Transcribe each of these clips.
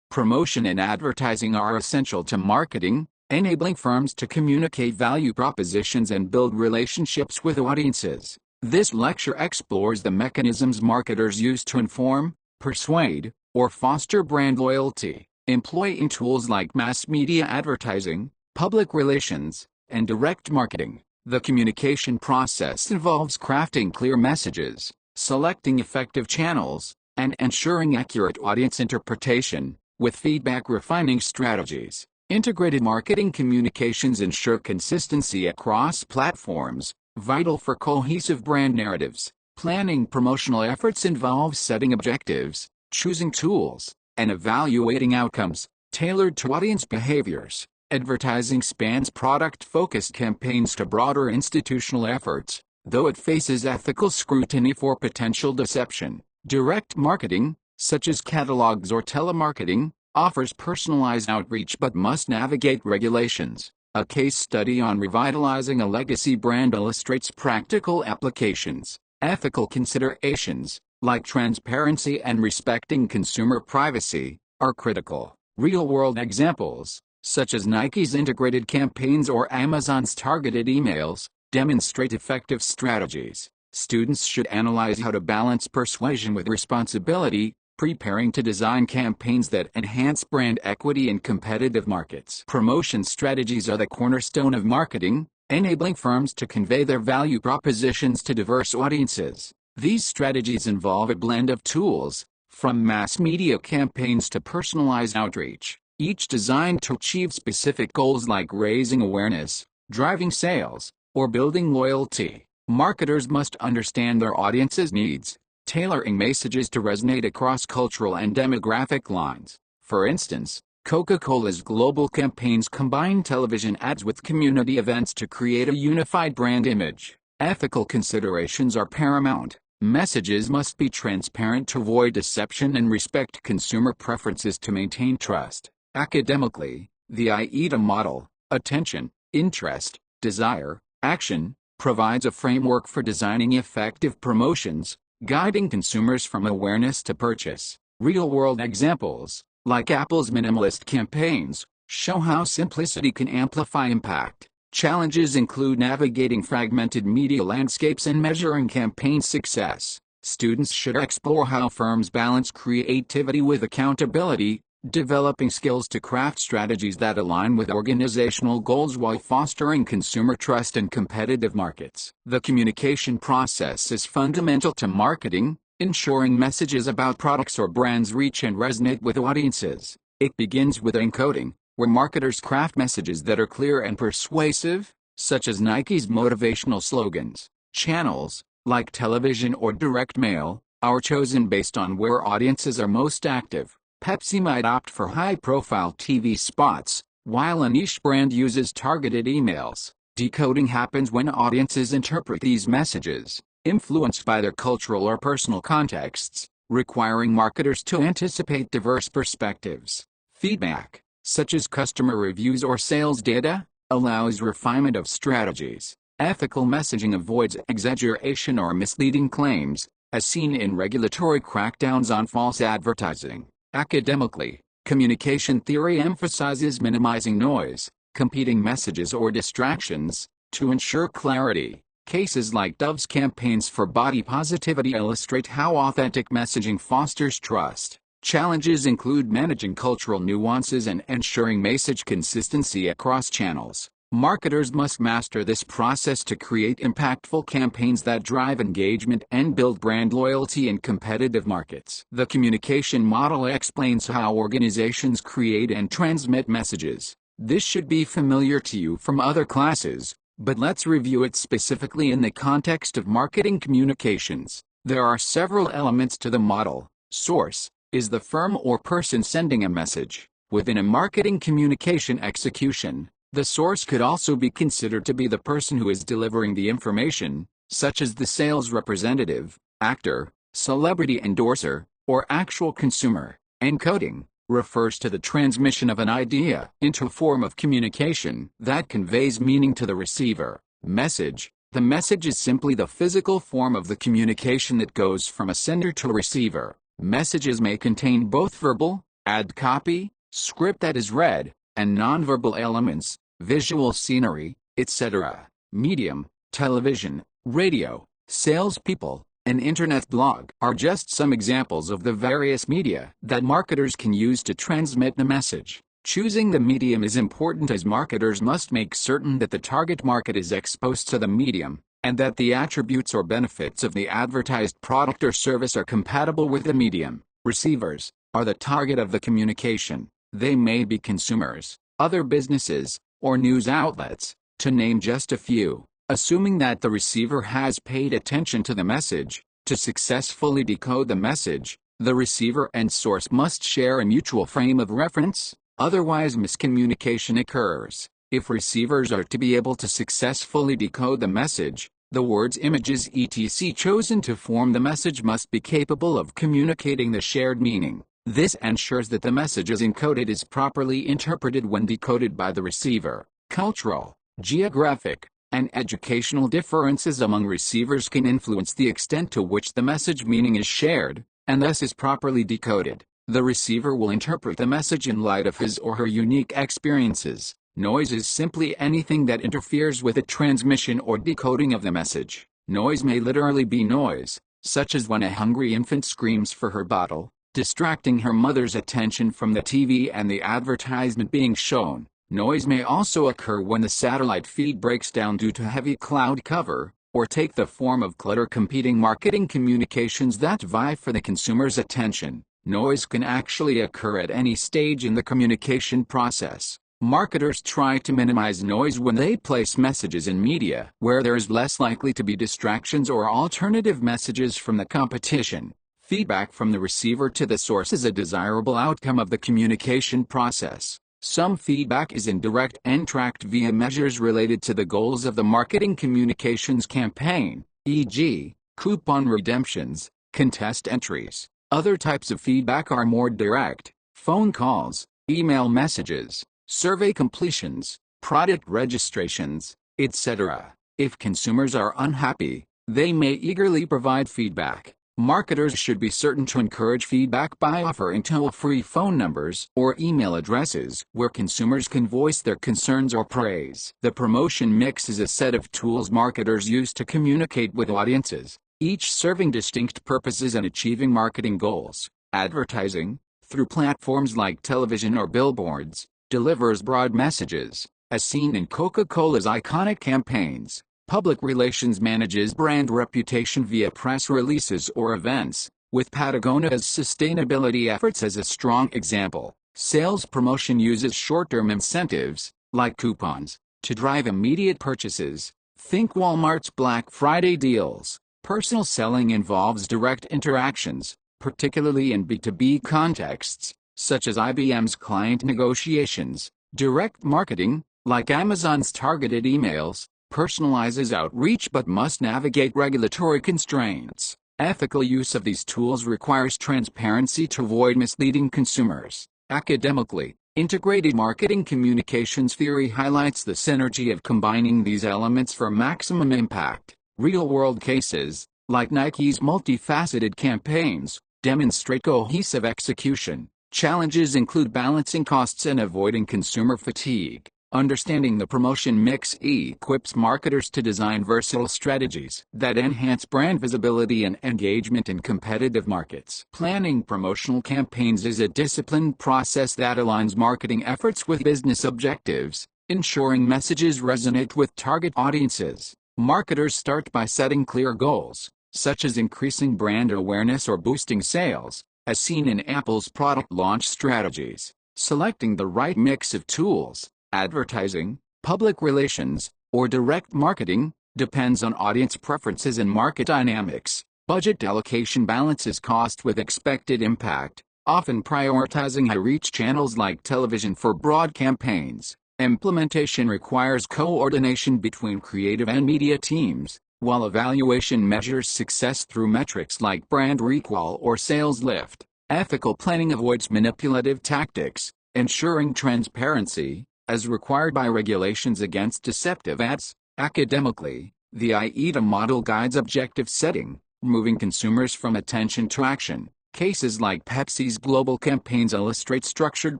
Promotion and advertising are essential to marketing, enabling firms to communicate value propositions and build relationships with audiences. This lecture explores the mechanisms marketers use to inform, persuade, or foster brand loyalty, employing tools like mass media advertising, public relations, and direct marketing. The communication process involves crafting clear messages, selecting effective channels, and ensuring accurate audience interpretation, with feedback refining strategies. Integrated marketing communications ensure consistency across platforms, vital for cohesive brand narratives. Planning promotional efforts involves setting objectives, choosing tools, and evaluating outcomes, tailored to audience behaviors. Advertising spans product-focused campaigns to broader institutional efforts, though it faces ethical scrutiny for potential deception. Direct marketing, such as catalogs or telemarketing, offers personalized outreach but must navigate regulations. A case study on revitalizing a legacy brand illustrates practical applications. Ethical considerations, like transparency and respecting consumer privacy, are critical. Real-world examples, such as Nike's integrated campaigns or Amazon's targeted emails, demonstrate effective strategies. Students should analyze how to balance persuasion with responsibility, preparing to design campaigns that enhance brand equity in competitive markets. Promotion strategies are the cornerstone of marketing, enabling firms to convey their value propositions to diverse audiences. These strategies involve a blend of tools, from mass media campaigns to personalized outreach, each designed to achieve specific goals like raising awareness, driving sales, or building loyalty. Marketers must understand their audience's needs, tailoring messages to resonate across cultural and demographic lines. For instance, Coca-Cola's global campaigns combine television ads with community events to create a unified brand image. Ethical considerations are paramount. Messages must be transparent to avoid deception and respect consumer preferences to maintain trust. Academically, the AIDA model, attention, interest, desire, action, provides a framework for designing effective promotions, guiding consumers from awareness to purchase. Real-world examples, like Apple's minimalist campaigns, show how simplicity can amplify impact. Challenges include navigating fragmented media landscapes and measuring campaign success. Students should explore how firms balance creativity with accountability, developing skills to craft strategies that align with organizational goals while fostering consumer trust in competitive markets. The communication process is fundamental to marketing, ensuring messages about products or brands reach and resonate with audiences. It begins with encoding, where marketers craft messages that are clear and persuasive, such as Nike's motivational slogans. Channels, like television or direct mail, are chosen based on where audiences are most active. Pepsi might opt for high-profile TV spots, while a niche brand uses targeted emails. Decoding happens when audiences interpret these messages, influenced by their cultural or personal contexts, requiring marketers to anticipate diverse perspectives. Feedback, such as customer reviews or sales data, allows refinement of strategies. Ethical messaging avoids exaggeration or misleading claims, as seen in regulatory crackdowns on false advertising. Academically, communication theory emphasizes minimizing noise, competing messages or distractions, to ensure clarity. Cases like Dove's campaigns for body positivity illustrate how authentic messaging fosters trust. Challenges include managing cultural nuances and ensuring message consistency across channels. Marketers must master this process to create impactful campaigns that drive engagement and build brand loyalty in competitive markets. The communication model explains how organizations create and transmit messages. This should be familiar to you from other classes, but let's review it specifically in the context of marketing communications. There are several elements to the model. Source is the firm or person sending a message. Within a marketing communication execution, the source could also be considered to be the person who is delivering the information, such as the sales representative, actor, celebrity endorser, or actual consumer. Encoding refers to the transmission of an idea into a form of communication that conveys meaning to the receiver. Message: the message is simply the physical form of the communication that goes from a sender to a receiver. Messages may contain both verbal, Ad copy, script that is read, and nonverbal elements, visual scenery, etc. Medium, television, radio, salespeople, and internet blog are just some examples of the various media that marketers can use to transmit the message. Choosing the medium is important as marketers must make certain that the target market is exposed to the medium, and that the attributes or benefits of the advertised product or service are compatible with the medium. Receivers are the target of the communication. They may be consumers, other businesses, or news outlets, to name just a few. Assuming that the receiver has paid attention to the message, to successfully decode the message, the receiver and source must share a mutual frame of reference, otherwise miscommunication occurs. If receivers are to be able to successfully decode the message, the words, images, etc. chosen to form the message must be capable of communicating the shared meaning. This ensures that the message as encoded is properly interpreted when decoded by the receiver. Cultural, geographic, and educational differences among receivers can influence the extent to which the message meaning is shared, and thus is properly decoded. The receiver will interpret the message in light of his or her unique experiences. Noise is simply anything that interferes with the transmission or decoding of the message. Noise may literally be noise, such as when a hungry infant screams for her bottle, distracting her mother's attention from the TV and the advertisement being shown. Noise may also occur when the satellite feed breaks down due to heavy cloud cover, or take the form of clutter. Competing marketing communications that vie for the consumer's attention. Noise can actually occur at any stage in the communication process. Marketers try to minimize noise when they place messages in media where there is less likely to be distractions or alternative messages from the competition. Feedback from the receiver to the source is a desirable outcome of the communication process. Some feedback is indirect and tracked via measures related to the goals of the marketing communications campaign, e.g., coupon redemptions, contest entries. Other types of feedback are more direct: phone calls, email messages, survey completions, product registrations, etc. If consumers are unhappy, they may eagerly provide feedback. Marketers should be certain to encourage feedback by offering toll-free phone numbers or email addresses where consumers can voice their concerns or praise. The promotion mix is a set of tools marketers use to communicate with audiences, each serving distinct purposes and achieving marketing goals. Advertising, through platforms like television or billboards, delivers broad messages, as seen in Coca-Cola's iconic campaigns. Public relations manages brand reputation via press releases or events, with Patagonia's sustainability efforts as a strong example. Sales promotion uses short-term incentives, like coupons, to drive immediate purchases. Think Walmart's Black Friday deals. Personal selling involves direct interactions, particularly in B2B contexts, such as IBM's client negotiations. Direct marketing, like Amazon's targeted emails, personalizes outreach but must navigate regulatory constraints. Ethical use of these tools requires transparency to avoid misleading consumers. Academically, integrated marketing communications theory highlights the synergy of combining these elements for maximum impact. Real-world cases, like Nike's multifaceted campaigns, demonstrate cohesive execution. Challenges include balancing costs and avoiding consumer fatigue. Understanding the promotion mix equips marketers to design versatile strategies that enhance brand visibility and engagement in competitive markets. Planning promotional campaigns is a disciplined process that aligns marketing efforts with business objectives, ensuring messages resonate with target audiences. Marketers start by setting clear goals, such as increasing brand awareness or boosting sales, as seen in Apple's product launch strategies. Selecting the right mix of tools, advertising, public relations, or direct marketing, depends on audience preferences and market dynamics. Budget allocation balances cost with expected impact, often prioritizing high-reach channels like television for broad campaigns. Implementation requires coordination between creative and media teams, while evaluation measures success through metrics like brand recall or sales lift. Ethical planning avoids manipulative tactics, ensuring transparency, as required by regulations against deceptive ads. Academically, the AIDA model guides objective setting, moving consumers from attention to action. Cases like Pepsi's global campaigns illustrate structured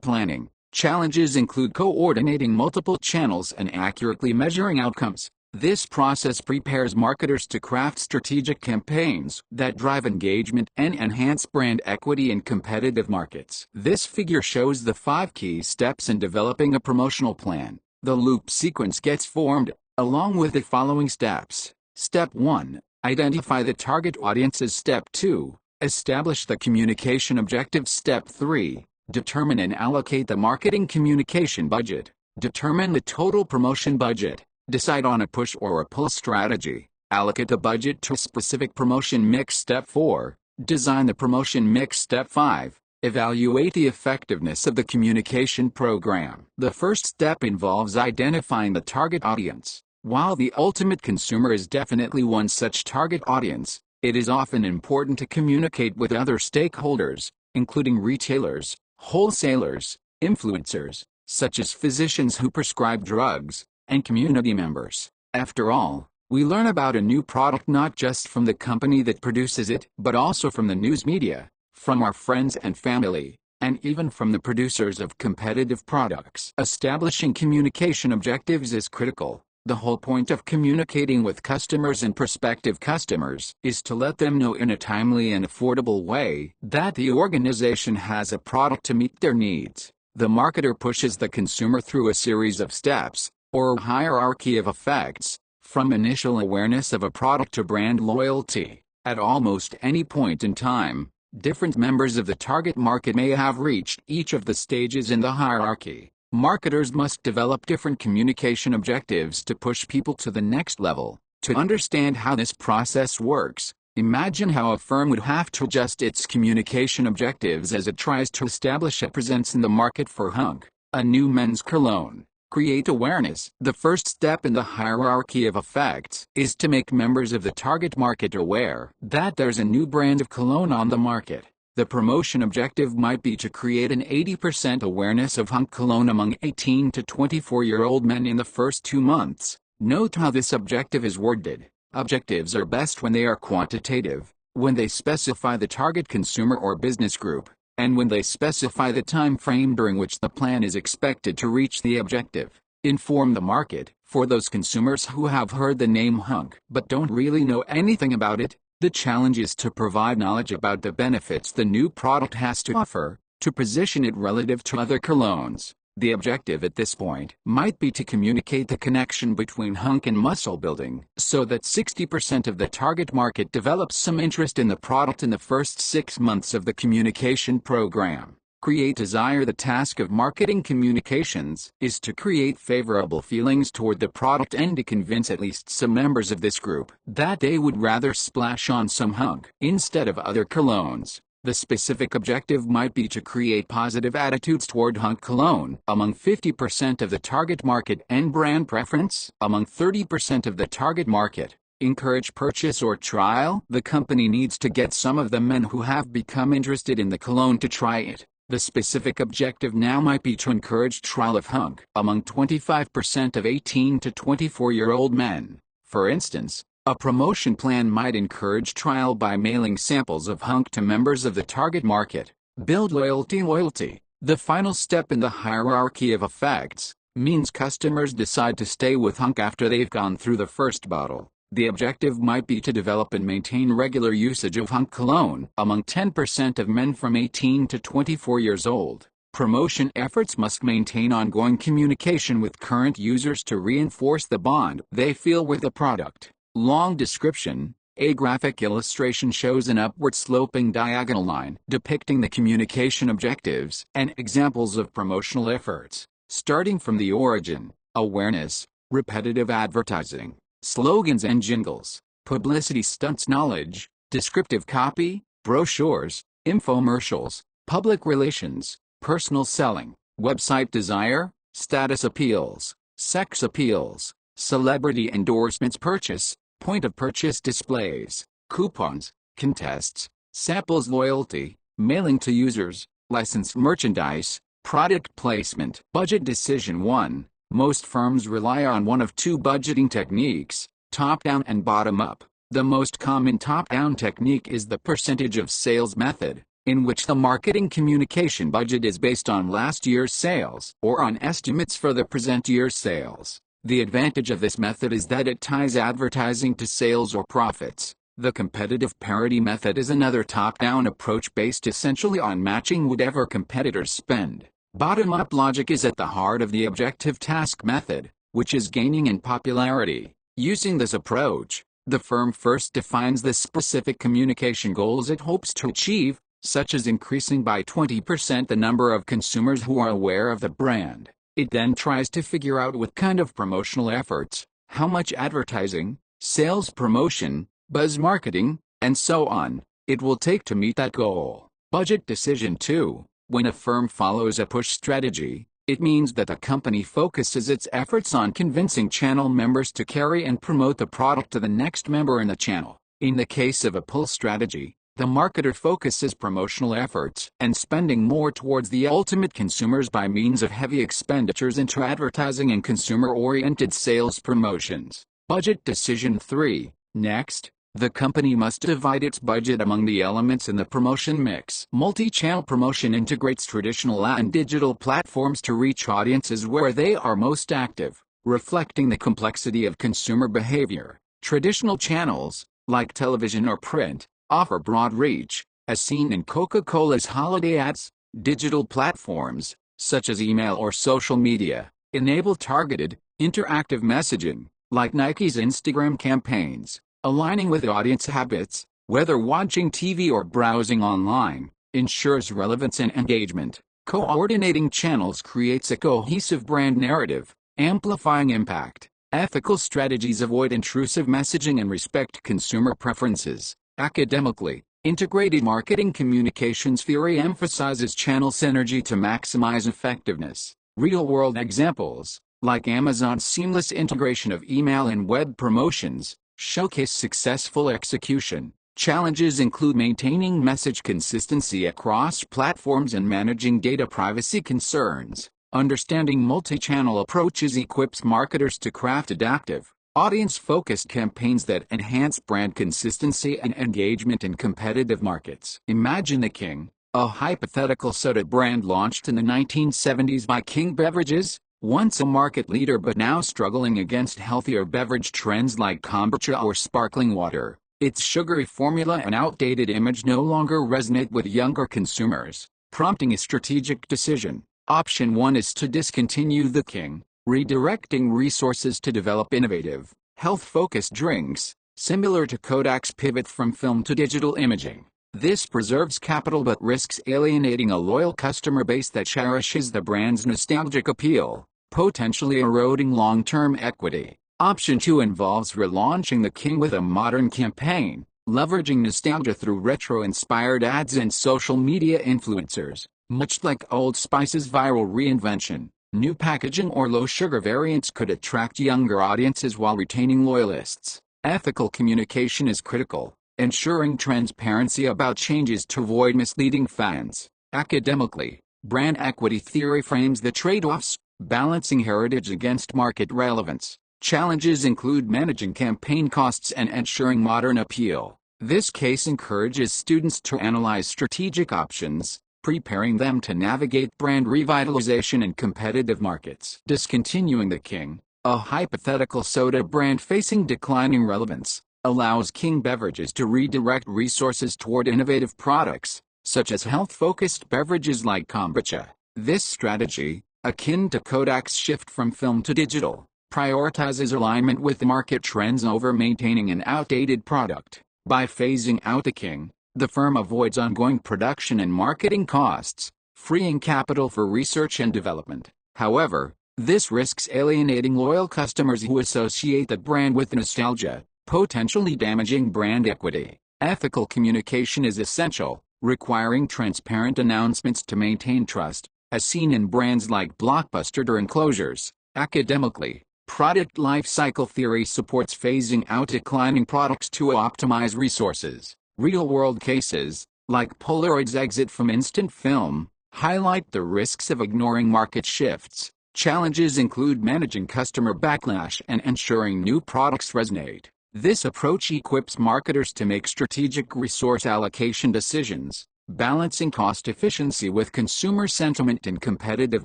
planning. Challenges include coordinating multiple channels and accurately measuring outcomes. This process prepares marketers to craft strategic campaigns that drive engagement and enhance brand equity in competitive markets. This figure shows the 5 key steps in developing a promotional plan. The loop sequence gets formed, along with the following steps. Step 1. Identify the target audiences. Step 2. Establish the communication objectives. Step 3. Determine and allocate the marketing communication budget. Determine the total promotion budget. Decide on a push or a pull strategy. Allocate the budget to a specific promotion mix. Step 4. Design the promotion mix. Step 5. Evaluate the effectiveness of the communication program. The first step involves identifying the target audience. While the ultimate consumer is definitely one such target audience, it is often important to communicate with other stakeholders, including retailers, wholesalers, influencers, such as physicians who prescribe drugs, and community members. After all, we learn about a new product not just from the company that produces it, but also from the news media, from our friends and family, and even from the producers of competitive products. Establishing communication objectives is critical. The whole point of communicating with customers and prospective customers is to let them know in a timely and affordable way that the organization has a product to meet their needs. The marketer pushes the consumer through a series of steps, or a hierarchy of effects, from initial awareness of a product to brand loyalty. At almost any point in time, different members of the target market may have reached each of the stages in the hierarchy. Marketers must develop different communication objectives to push people to the next level. To understand how this process works, imagine how a firm would have to adjust its communication objectives as it tries to establish a presence in the market for Hunk, a new men's cologne. Create awareness. The first step in the hierarchy of effects is to make members of the target market aware that there's a new brand of cologne on the market. The promotion objective might be to create an 80% awareness of Hunk cologne among 18 to 24-year-old men in the first 2 months. Note how this objective is worded. Objectives are best when they are quantitative, when they specify the target consumer or business group, and when they specify the time frame during which the plan is expected to reach the objective. Inform the market. For those consumers who have heard the name Hunk but don't really know anything about it, the challenge is to provide knowledge about the benefits the new product has to offer, to position it relative to other colognes. The objective at this point might be to communicate the connection between Hunk and muscle building, so that 60% of the target market develops some interest in the product in the first 6 months of the communication program. Create desire. The task of marketing communications is to create favorable feelings toward the product and to convince at least some members of this group that they would rather splash on some Hunk instead of other colognes. The specific objective might be to create positive attitudes toward Hunk cologne among 50% of the target market and brand preference among 30% of the target market. Encourage purchase or trial. The company needs to get some of the men who have become interested in the cologne to try it. The specific objective now might be to encourage trial of Hunk among 25% of 18 to 24-year-old men. For instance, a promotion plan might encourage trial by mailing samples of Hunk to members of the target market. Build loyalty. The final step in the hierarchy of effects means customers decide to stay with Hunk after they've gone through the first bottle. The objective might be to develop and maintain regular usage of Hunk cologne among 10% of men from 18 to 24 years old. Promotion efforts must maintain ongoing communication with current users to reinforce the bond they feel with the product. Long description. A graphic illustration shows an upward-sloping diagonal line depicting the communication objectives and examples of promotional efforts, starting from the origin: awareness, repetitive advertising, slogans and jingles, publicity stunts, knowledge, descriptive copy, brochures, infomercials, public relations, personal selling, website desire, status appeals, sex appeals, celebrity endorsements, purchase, point of purchase displays, coupons, contests, samples, loyalty, mailing to users, licensed merchandise, product placement. Budget decision. 1. Most firms rely on one of two budgeting techniques, top-down and bottom-up. The most common top-down technique is the percentage of sales method. in which the marketing communication budget is based on last year's sales or on estimates for the present year's sales. The advantage of this method is that it ties advertising to sales or profits. The competitive parity method is another top-down approach based essentially on matching whatever competitors spend. Bottom-up logic is at the heart of the objective task method, which is gaining in popularity. Using this approach, the firm first defines the specific communication goals it hopes to achieve, such as increasing by 20% the number of consumers who are aware of the brand. It then tries to figure out what kind of promotional efforts, how much advertising, sales promotion, buzz marketing, and so on, it will take to meet that goal. Budget decision 2. When a firm follows a push strategy, it means that the company focuses its efforts on convincing channel members to carry and promote the product to the next member in the channel. In the case of a pull strategy, the marketer focuses promotional efforts and spending more towards the ultimate consumers by means of heavy expenditures into advertising and consumer-oriented sales promotions. Budget decision 3. Next, the company must divide its budget among the elements in the promotion mix. Multi-channel promotion integrates traditional and digital platforms to reach audiences where they are most active, reflecting the complexity of consumer behavior. Traditional channels, like television or print, offer broad reach, as seen in Coca-Cola's holiday ads. Digital platforms, such as email or social media, enable targeted, interactive messaging, like Nike's Instagram campaigns, aligning with audience habits, whether watching TV or browsing online, ensures relevance and engagement. Coordinating channels creates a cohesive brand narrative, amplifying impact. Ethical strategies avoid intrusive messaging and respect consumer preferences. Academically, integrated marketing communications theory emphasizes channel synergy to maximize effectiveness. Real-world examples, like Amazon's seamless integration of email and web promotions, showcase successful execution. Challenges include maintaining message consistency across platforms and managing data privacy concerns. Understanding multi-channel approaches equips marketers to craft adaptive, audience-focused campaigns that enhance brand consistency and engagement in competitive markets. Imagine the King, a hypothetical soda brand launched in the 1970s by King Beverages, once a market leader but now struggling against healthier beverage trends like kombucha or sparkling water. Its sugary formula and outdated image no longer resonate with younger consumers, prompting a strategic decision. Option 1 is to discontinue the King, redirecting resources to develop innovative, health-focused drinks, similar to Kodak's pivot from film to digital imaging. This preserves capital but risks alienating a loyal customer base that cherishes the brand's nostalgic appeal, potentially eroding long-term equity. Option 2 involves relaunching the King with a modern campaign, leveraging nostalgia through retro-inspired ads and social media influencers. Much like Old Spice's viral reinvention, new packaging or low-sugar variants could attract younger audiences while retaining loyalists. Ethical communication is critical, ensuring transparency about changes to avoid misleading fans. Academically, brand equity theory frames the trade-offs, balancing heritage against market relevance. Challenges include managing campaign costs and ensuring modern appeal. This case encourages students to analyze strategic options, preparing them to navigate brand revitalization in competitive markets. Discontinuing the King, a hypothetical soda brand facing declining relevance, allows King Beverages to redirect resources toward innovative products, such as health-focused beverages like kombucha. This strategy, akin to Kodak's shift from film to digital, prioritizes alignment with market trends over maintaining an outdated product. By phasing out the King, the firm avoids ongoing production and marketing costs, freeing capital for research and development. However, this risks alienating loyal customers who associate the brand with nostalgia, potentially damaging brand equity. Ethical communication is essential, requiring transparent announcements to maintain trust, as seen in brands like Blockbuster during closures. Academically, product life cycle theory supports phasing out declining products to optimize resources. Real-world cases, like Polaroid's exit from instant film, highlight the risks of ignoring market shifts. Challenges include managing customer backlash and ensuring new products resonate. This approach equips marketers to make strategic resource allocation decisions, balancing cost efficiency with consumer sentiment in competitive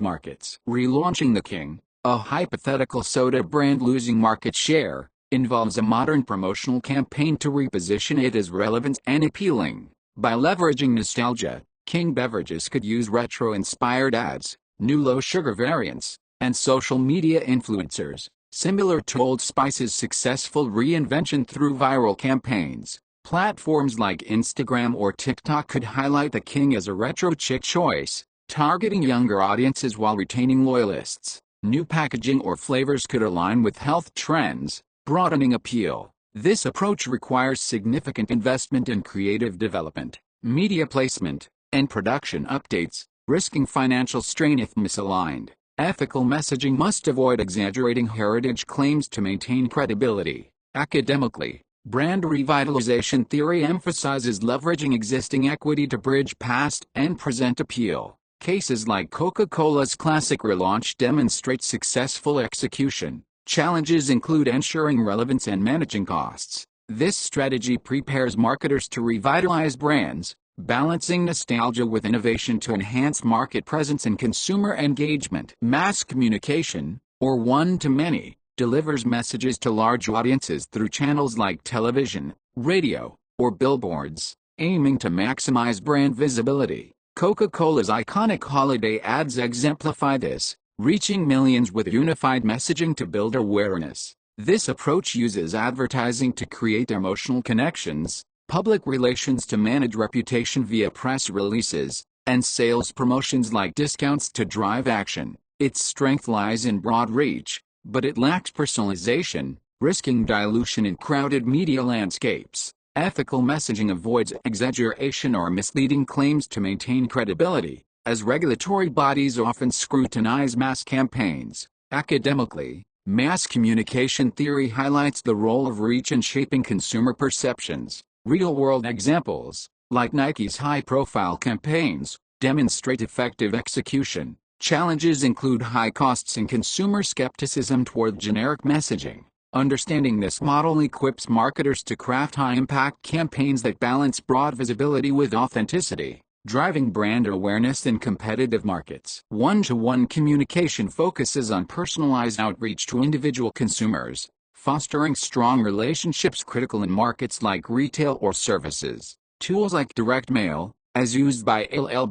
markets. Relaunching the King, a hypothetical soda brand losing market share, involves a modern promotional campaign to reposition it as relevant and appealing. By leveraging nostalgia, King beverages could use retro-inspired ads, new low-sugar variants, and social media influencers, similar to Old Spice's successful reinvention through viral campaigns. Platforms like Instagram or TikTok could highlight the King as a retro chic choice, targeting younger audiences while retaining loyalists. New packaging or flavors could align with health trends, broadening appeal. This approach requires significant investment in creative development, media placement, and production updates, risking financial strain if misaligned. Ethical messaging must avoid exaggerating heritage claims to maintain credibility. Academically, brand revitalization theory emphasizes leveraging existing equity to bridge past and present appeal. Cases like Coca-Cola's classic relaunch demonstrate successful execution. Challenges include ensuring relevance and managing costs. This strategy prepares marketers to revitalize brands, balancing nostalgia with innovation to enhance market presence and consumer engagement. Mass communication, or one-to-many, delivers messages to large audiences through channels like television, radio, or billboards, aiming to maximize brand visibility. Coca-Cola's iconic holiday ads exemplify this, reaching millions with unified messaging to build awareness. This approach uses advertising to create emotional connections, public relations to manage reputation via press releases, and sales promotions like discounts to drive action. Its strength lies in broad reach, but it lacks personalization, risking dilution in crowded media landscapes. Ethical messaging avoids exaggeration or misleading claims to maintain credibility, as regulatory bodies often scrutinize mass campaigns. Academically, mass communication theory highlights the role of reach in shaping consumer perceptions. Real-world examples, like Nike's high-profile campaigns, demonstrate effective execution. Challenges include high costs and consumer skepticism toward generic messaging. Understanding this model equips marketers to craft high-impact campaigns that balance broad visibility with authenticity, driving brand awareness in competitive markets. One-to-one communication focuses on personalized outreach to individual consumers, fostering strong relationships critical in markets like retail or services. Tools like direct mail, as used by LL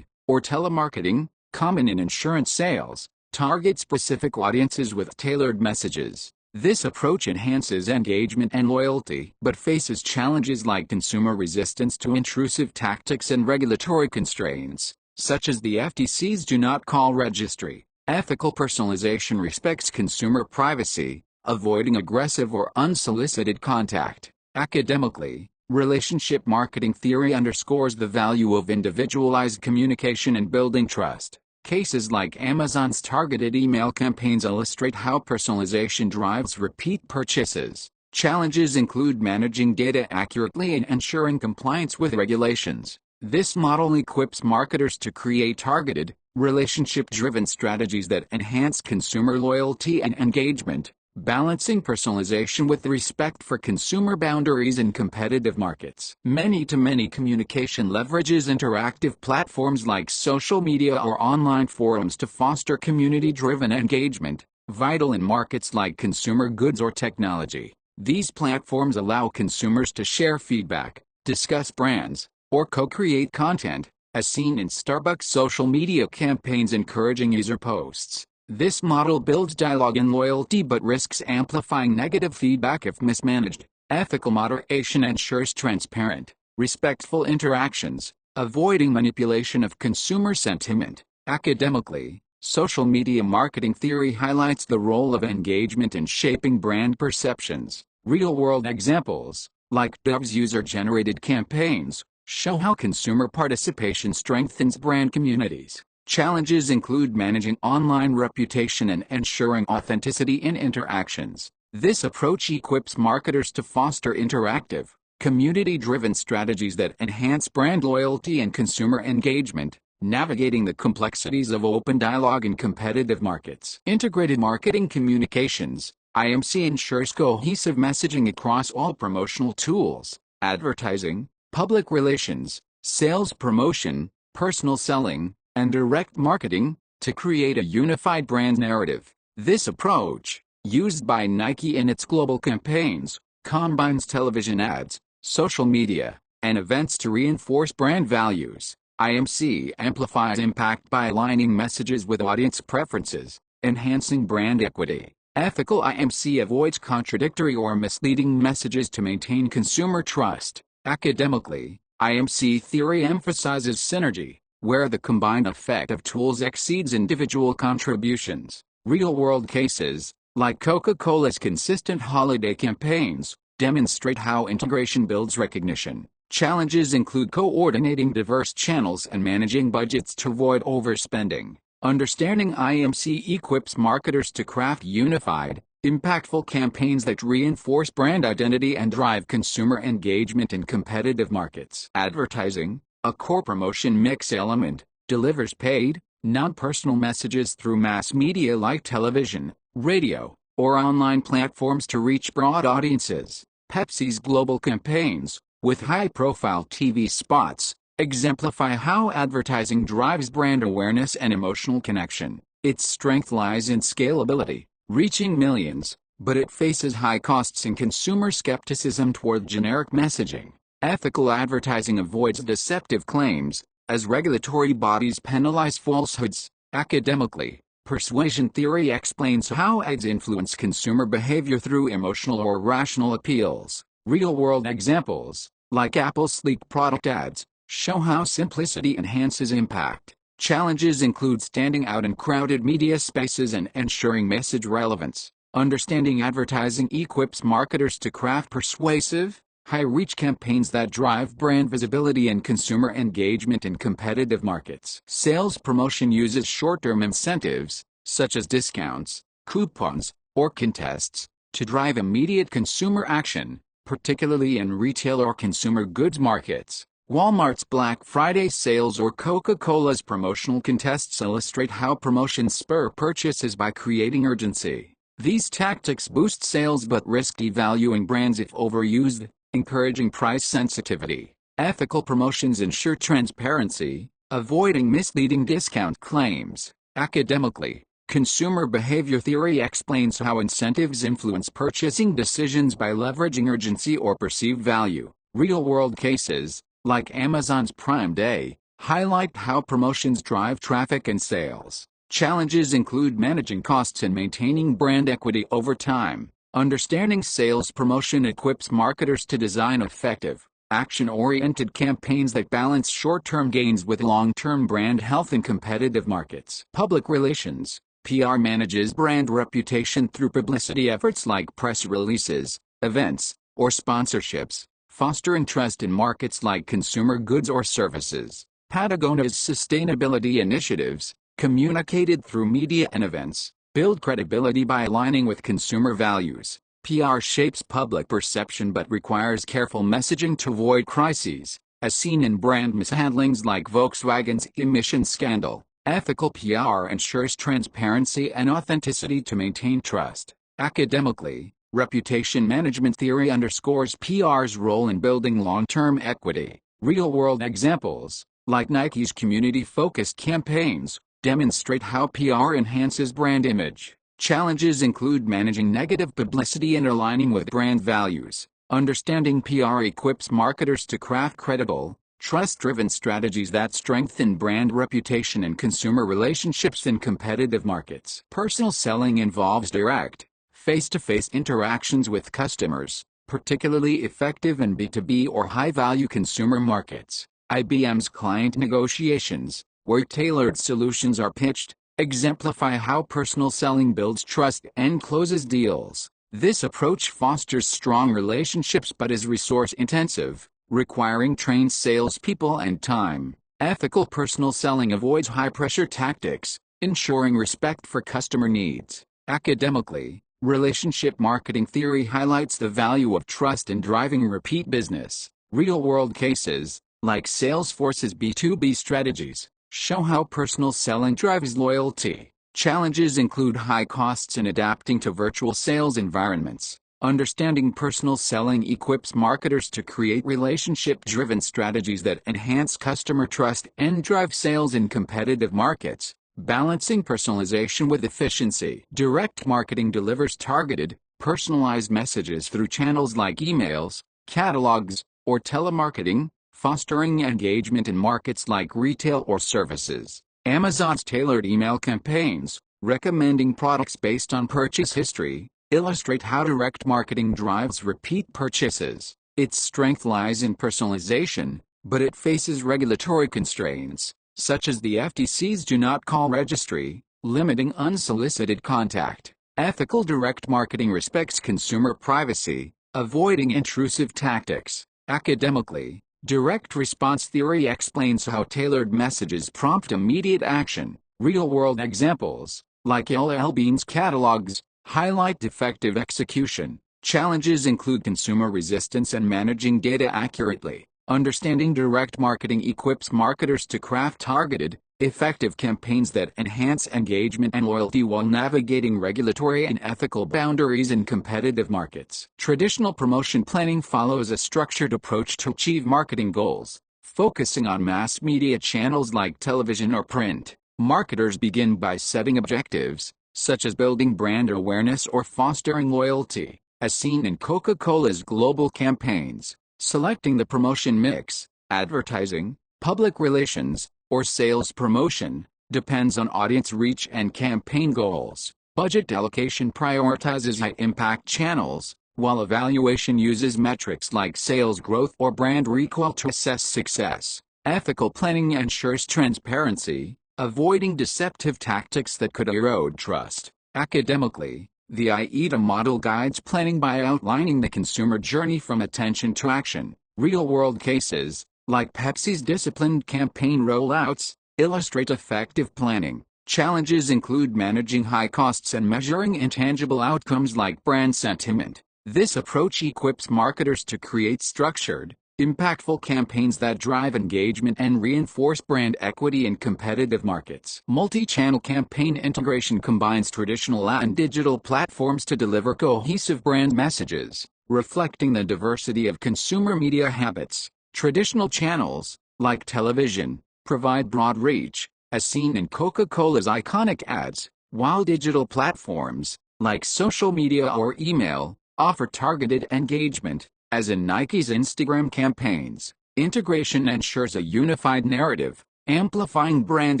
or telemarketing, common in insurance sales, target specific audiences with tailored messages. This approach enhances engagement and loyalty, but faces challenges like consumer resistance to intrusive tactics and regulatory constraints, such as the FTC's Do Not Call registry. Ethical personalization respects consumer privacy, avoiding aggressive or unsolicited contact. Academically, relationship marketing theory underscores the value of individualized communication and building trust. Cases like Amazon's targeted email campaigns illustrate how personalization drives repeat purchases. Challenges include managing data accurately and ensuring compliance with regulations. This model equips marketers to create targeted, relationship-driven strategies that enhance consumer loyalty and engagement, balancing personalization with respect for consumer boundaries in competitive markets. Many-to-many communication leverages interactive platforms like social media or online forums to foster community-driven engagement, vital in markets like consumer goods or technology. These platforms allow consumers to share feedback, discuss brands, or co-create content, as seen in Starbucks' social media campaigns encouraging user posts. This model builds dialogue and loyalty but risks amplifying negative feedback if mismanaged. Ethical moderation ensures transparent, respectful interactions, avoiding manipulation of consumer sentiment. Academically, social media marketing theory highlights the role of engagement in shaping brand perceptions. Real-world examples, like Dove's user-generated campaigns, show how consumer participation strengthens brand communities. Challenges include managing online reputation and ensuring authenticity in interactions. This approach equips marketers to foster interactive, community-driven strategies that enhance brand loyalty and consumer engagement, navigating the complexities of open dialogue in competitive markets. Integrated marketing communications, IMC, ensures cohesive messaging across all promotional tools, advertising, public relations, sales promotion, personal selling, and direct marketing, to create a unified brand narrative. This approach, used by Nike in its global campaigns, combines television ads, social media, and events to reinforce brand values. IMC amplifies impact by aligning messages with audience preferences, enhancing brand equity. Ethical IMC avoids contradictory or misleading messages to maintain consumer trust. Academically, IMC theory emphasizes synergy, where the combined effect of tools exceeds individual contributions. Real-world cases, like Coca-Cola's consistent holiday campaigns, demonstrate how integration builds recognition. Challenges include coordinating diverse channels and managing budgets to avoid overspending. Understanding IMC equips marketers to craft unified, impactful campaigns that reinforce brand identity and drive consumer engagement in competitive markets. Advertising, a core promotion mix element, delivers paid, non-personal messages through mass media like television, radio, or online platforms to reach broad audiences. Pepsi's global campaigns, with high-profile TV spots, exemplify how advertising drives brand awareness and emotional connection. Its strength lies in scalability, reaching millions, but it faces high costs and consumer skepticism toward generic messaging. Ethical advertising avoids deceptive claims, as regulatory bodies penalize falsehoods. Academically, persuasion theory explains how ads influence consumer behavior through emotional or rational appeals. Real-world examples, like Apple's sleek product ads, show how simplicity enhances impact. Challenges include standing out in crowded media spaces and ensuring message relevance. Understanding advertising equips marketers to craft persuasive, high-reach campaigns that drive brand visibility and consumer engagement in competitive markets. Sales promotion uses short-term incentives, such as discounts, coupons, or contests, to drive immediate consumer action, particularly in retail or consumer goods markets. Walmart's Black Friday sales or Coca-Cola's promotional contests illustrate how promotions spur purchases by creating urgency. These tactics boost sales but risk devaluing brands if overused, encouraging price sensitivity. Ethical promotions ensure transparency, avoiding misleading discount claims. Academically, consumer behavior theory explains how incentives influence purchasing decisions by leveraging urgency or perceived value. Real-world cases, like Amazon's Prime Day, highlight how promotions drive traffic and sales. Challenges include managing costs and maintaining brand equity over time. Understanding sales promotion equips marketers to design effective, action-oriented campaigns that balance short-term gains with long-term brand health in competitive markets. Public relations, PR manages brand reputation through publicity efforts like press releases, events, or sponsorships, fostering trust in markets like consumer goods or services. Patagonia's sustainability initiatives, communicated through media and events, build credibility by aligning with consumer values. PR shapes public perception but requires careful messaging to avoid crises, as seen in brand mishandlings like Volkswagen's emission scandal. Ethical PR ensures transparency and authenticity to maintain trust. Academically, reputation management theory underscores PR's role in building long-term equity. Real-world examples, like Nike's community-focused campaigns, demonstrate how PR enhances brand image. Challenges include managing negative publicity and aligning with brand values. Understanding PR equips marketers to craft credible, trust-driven strategies that strengthen brand reputation and consumer relationships in competitive markets. Personal selling involves direct, face-to-face interactions with customers, particularly effective in B2B or high-value consumer markets. IBM's client negotiations, where tailored solutions are pitched, exemplify how personal selling builds trust and closes deals. This approach fosters strong relationships but is resource-intensive, requiring trained salespeople and time. Ethical personal selling avoids high-pressure tactics, ensuring respect for customer needs. Academically, relationship marketing theory highlights the value of trust in driving repeat business. Real-world cases, like Salesforce's B2B strategies, show how personal selling drives loyalty. Challenges include high costs in adapting to virtual sales environments. Understanding personal selling equips marketers to create relationship-driven strategies that enhance customer trust and drive sales in competitive markets, balancing personalization with efficiency. Direct marketing delivers targeted, personalized messages through channels like emails, catalogs, or telemarketing, fostering engagement in markets like retail or services. Amazon's tailored email campaigns, recommending products based on purchase history, illustrate how direct marketing drives repeat purchases. Its strength lies in personalization, but it faces regulatory constraints, such as the FTC's Do Not Call registry, limiting unsolicited contact. Ethical direct marketing respects consumer privacy, avoiding intrusive tactics. Academically, direct response theory explains how tailored messages prompt immediate action. Real-world examples, like L.L. Bean's catalogs, highlight effective execution. Challenges include consumer resistance and managing data accurately. Understanding direct marketing equips marketers to craft targeted, effective campaigns that enhance engagement and loyalty while navigating regulatory and ethical boundaries in competitive markets. Traditional promotion planning follows a structured approach to achieve marketing goals, focusing on mass media channels like television or print. Marketers begin by setting objectives, such as building brand awareness or fostering loyalty, as seen in Coca-Cola's global campaigns. Selecting the promotion mix, advertising, public relations, or sales promotion, depends on audience reach and campaign goals. Budget allocation prioritizes high-impact channels, while evaluation uses metrics like sales growth or brand recall to assess success. Ethical planning ensures transparency, avoiding deceptive tactics that could erode trust. Academically, the AIDA model guides planning by outlining the consumer journey from attention to action. Real-world cases, like Pepsi's disciplined campaign rollouts, illustrate effective planning. Challenges include managing high costs and measuring intangible outcomes like brand sentiment. This approach equips marketers to create structured, impactful campaigns that drive engagement and reinforce brand equity in competitive markets. Multi-channel campaign integration combines traditional and digital platforms to deliver cohesive brand messages, reflecting the diversity of consumer media habits. Traditional channels, like television, provide broad reach, as seen in Coca-Cola's iconic ads, while digital platforms, like social media or email, offer targeted engagement, as in Nike's Instagram campaigns. Integration ensures a unified narrative, amplifying brand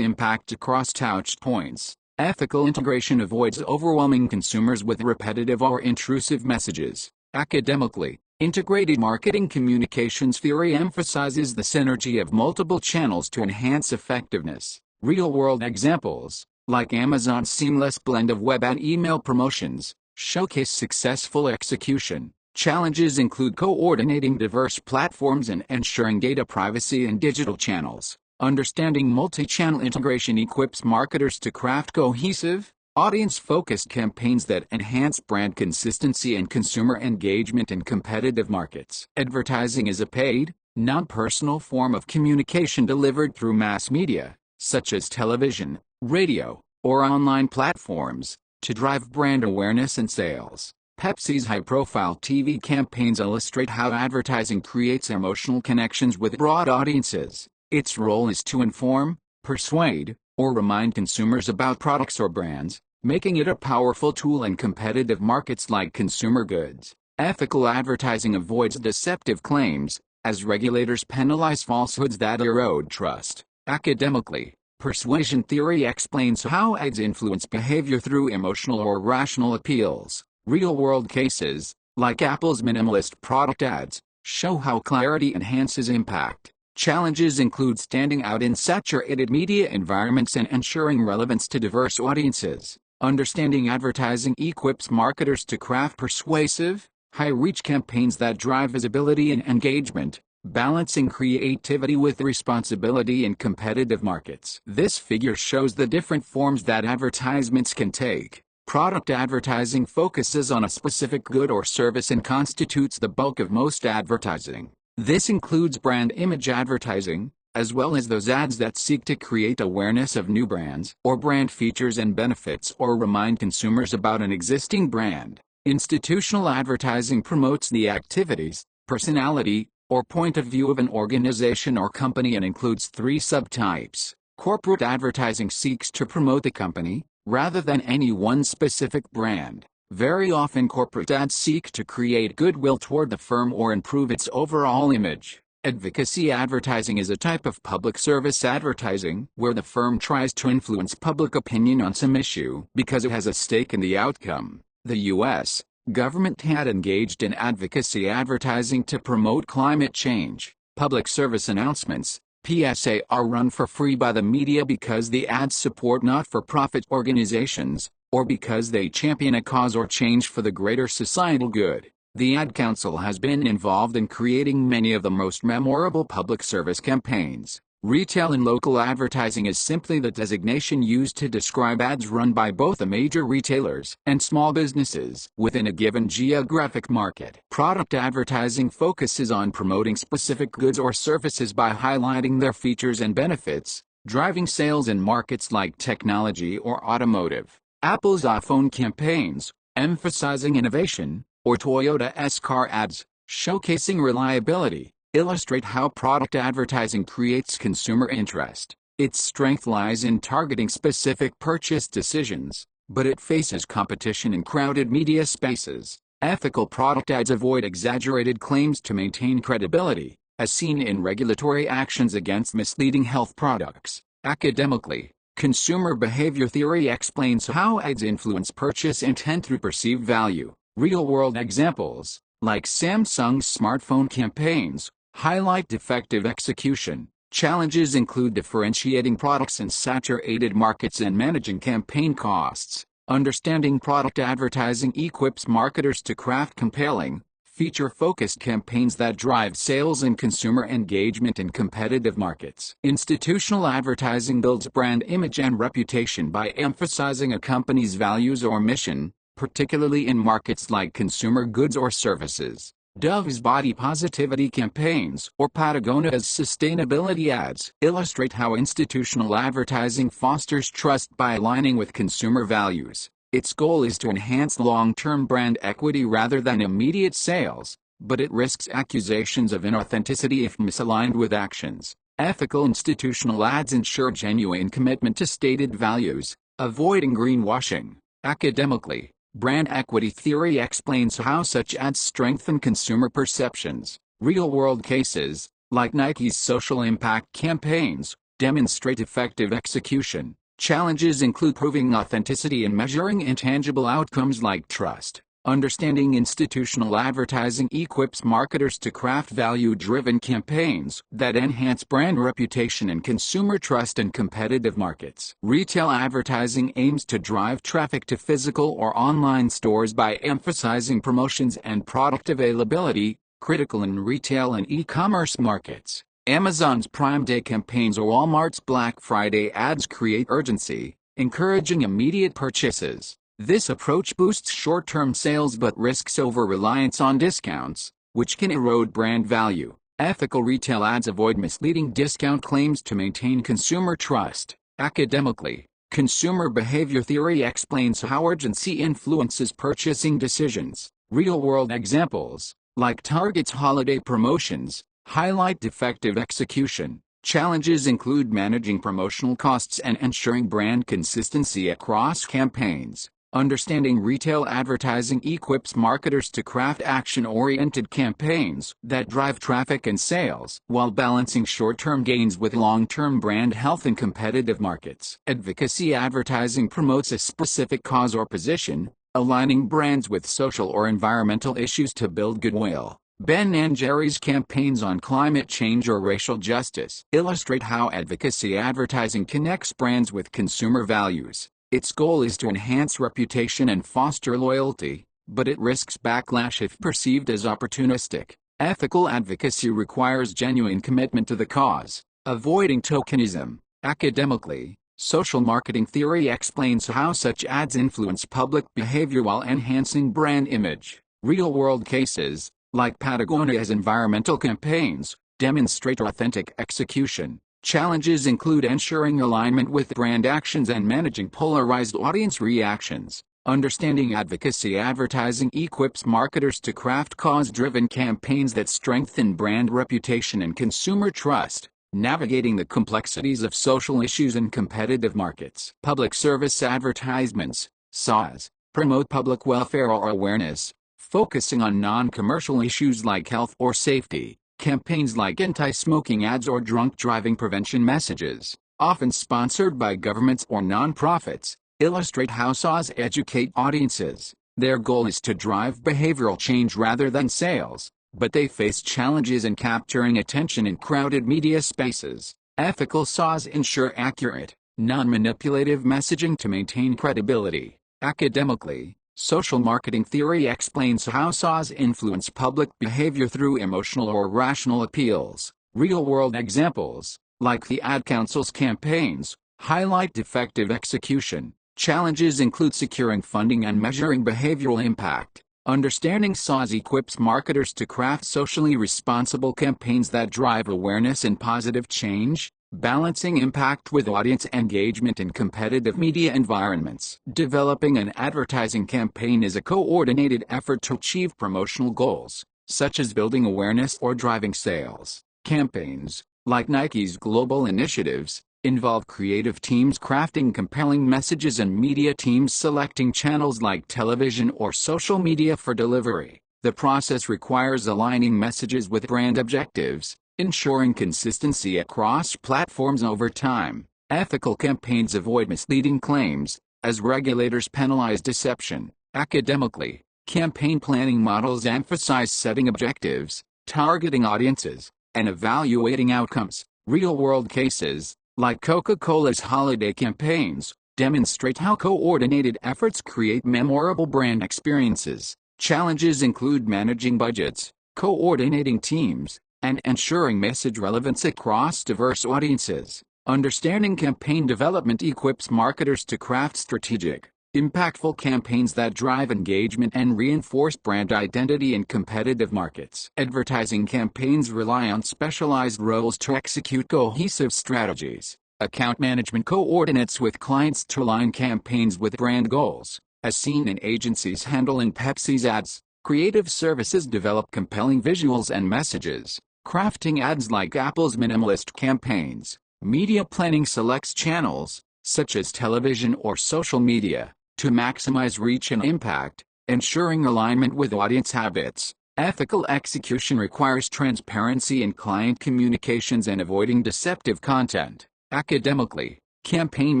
impact across touch points. Ethical integration avoids overwhelming consumers with repetitive or intrusive messages. Academically, integrated marketing communications theory emphasizes the synergy of multiple channels to enhance effectiveness. Real-world examples, like Amazon's seamless blend of web and email promotions, showcase successful execution. Challenges include coordinating diverse platforms and ensuring data privacy in digital channels. Understanding multi-channel integration equips marketers to craft cohesive, audience-focused campaigns that enhance brand consistency and consumer engagement in competitive markets. Advertising is a paid, non-personal form of communication delivered through mass media, such as television, radio, or online platforms, to drive brand awareness and sales. Pepsi's high-profile TV campaigns illustrate how advertising creates emotional connections with broad audiences. Its role is to inform, persuade, or remind consumers about products or brands, making it a powerful tool in competitive markets like consumer goods. Ethical advertising avoids deceptive claims, as regulators penalize falsehoods that erode trust. Academically, persuasion theory explains how ads influence behavior through emotional or rational appeals. Real-world cases, like Apple's minimalist product ads, show how clarity enhances impact. Challenges include standing out in saturated media environments and ensuring relevance to diverse audiences. Understanding advertising equips marketers to craft persuasive, high-reach campaigns that drive visibility and engagement, balancing creativity with responsibility in competitive markets. This figure shows the different forms that advertisements can take. Product advertising focuses on a specific good or service and constitutes the bulk of most advertising. This includes brand image advertising, as well as those ads that seek to create awareness of new brands or brand features and benefits or remind consumers about an existing brand. Institutional advertising promotes the activities, personality, or point of view of an organization or company and includes three subtypes. Corporate advertising seeks to promote the company, rather than any one specific brand. Very often corporate ads seek to create goodwill toward the firm or improve its overall image. Advocacy advertising is a type of public service advertising where the firm tries to influence public opinion on some issue because it has a stake in the outcome. The U.S. government had engaged in advocacy advertising to promote climate change. Public service announcements, PSA, are run for free by the media because the ads support not-for-profit organizations, or because they champion a cause or change for the greater societal good. The Ad Council has been involved in creating many of the most memorable public service campaigns. Retail and local advertising is simply the designation used to describe ads run by both the major retailers and small businesses within a given geographic market. Product advertising focuses on promoting specific goods or services by highlighting their features and benefits, driving sales in markets like technology or automotive. Apple's iPhone campaigns, emphasizing innovation, or Toyota's car ads, showcasing reliability, illustrate how product advertising creates consumer interest. Its strength lies in targeting specific purchase decisions, but it faces competition in crowded media spaces. Ethical product ads avoid exaggerated claims to maintain credibility, as seen in regulatory actions against misleading health products. Academically, consumer behavior theory explains how ads influence purchase intent through perceived value. Real-world examples, like Samsung's smartphone campaigns, highlight defective execution. Challenges include differentiating products in saturated markets and managing campaign costs. Understanding product advertising equips marketers to craft compelling, feature-focused campaigns that drive sales and consumer engagement in competitive markets. Institutional advertising builds brand image and reputation by emphasizing a company's values or mission, particularly in markets like consumer goods or services. Dove's body positivity campaigns or Patagonia's sustainability ads illustrate how institutional advertising fosters trust by aligning with consumer values. Its goal is to enhance long-term brand equity rather than immediate sales, but it risks accusations of inauthenticity if misaligned with actions. Ethical institutional ads ensure genuine commitment to stated values, avoiding greenwashing. Academically, brand equity theory explains how such ads strengthen consumer perceptions. Real-world cases, like Nike's social impact campaigns, demonstrate effective execution. Challenges include proving authenticity and measuring intangible outcomes like trust. Understanding institutional advertising equips marketers to craft value-driven campaigns that enhance brand reputation and consumer trust in competitive markets. Retail advertising aims to drive traffic to physical or online stores by emphasizing promotions and product availability, critical in retail and e-commerce markets. Amazon's Prime Day campaigns or Walmart's Black Friday ads create urgency, encouraging immediate purchases. This approach boosts short-term sales but risks over-reliance on discounts, which can erode brand value. Ethical retail ads avoid misleading discount claims to maintain consumer trust. Academically, consumer behavior theory explains how urgency influences purchasing decisions. Real-world examples, like Target's holiday promotions, highlight defective execution. Challenges include managing promotional costs and ensuring brand consistency across campaigns. Understanding retail advertising equips marketers to craft action-oriented campaigns that drive traffic and sales, while balancing short-term gains with long-term brand health in competitive markets. Advocacy advertising promotes a specific cause or position, aligning brands with social or environmental issues to build goodwill. Ben & Jerry's campaigns on climate change or racial justice illustrate how advocacy advertising connects brands with consumer values. Its goal is to enhance reputation and foster loyalty, but it risks backlash if perceived as opportunistic. Ethical advocacy requires genuine commitment to the cause, avoiding tokenism. Academically, social marketing theory explains how such ads influence public behavior while enhancing brand image. Real-world cases, like Patagonia's environmental campaigns, demonstrate authentic execution. Challenges include ensuring alignment with brand actions and managing polarized audience reactions. Understanding advocacy advertising equips marketers to craft cause-driven campaigns that strengthen brand reputation and consumer trust. Navigating the complexities of social issues in competitive markets. Public service advertisements, SAAs, promote public welfare or awareness, focusing on non-commercial issues like health or safety. Campaigns like anti-smoking ads or drunk driving prevention messages, often sponsored by governments or non-profits, illustrate how SAAs educate audiences. Their goal is to drive behavioral change rather than sales, but they face challenges in capturing attention in crowded media spaces. Ethical SAAs ensure accurate, non-manipulative messaging to maintain credibility. Academically, social marketing theory explains how SAAs influence public behavior through emotional or rational appeals. Real-world examples, like the Ad Council's campaigns, highlight effective execution. Challenges include securing funding and measuring behavioral impact. Understanding SAAs equips marketers to craft socially responsible campaigns that drive awareness and positive change, balancing impact with audience engagement in competitive media environments. Developing an advertising campaign is a coordinated effort to achieve promotional goals, such as building awareness or driving sales. Campaigns, like Nike's global initiatives, involve creative teams crafting compelling messages and media teams selecting channels like television or social media for delivery. The process requires aligning messages with brand objectives, ensuring consistency across platforms over time. Ethical campaigns avoid misleading claims, as regulators penalize deception. Academically, campaign planning models emphasize setting objectives, targeting audiences, and evaluating outcomes. Real-world cases, like Coca-Cola's holiday campaigns, demonstrate how coordinated efforts create memorable brand experiences. Challenges include managing budgets, coordinating teams, and ensuring message relevance across diverse audiences. Understanding campaign development equips marketers to craft strategic, impactful campaigns that drive engagement and reinforce brand identity in competitive markets. Advertising campaigns rely on specialized roles to execute cohesive strategies. Account management coordinates with clients to align campaigns with brand goals, as seen in agencies handling Pepsi's ads. Creative services develop compelling visuals and messages, crafting ads like Apple's minimalist campaigns. Media planning selects channels, such as television or social media, to maximize reach and impact, ensuring alignment with audience habits. Ethical execution requires transparency in client communications and avoiding deceptive content. Academically, campaign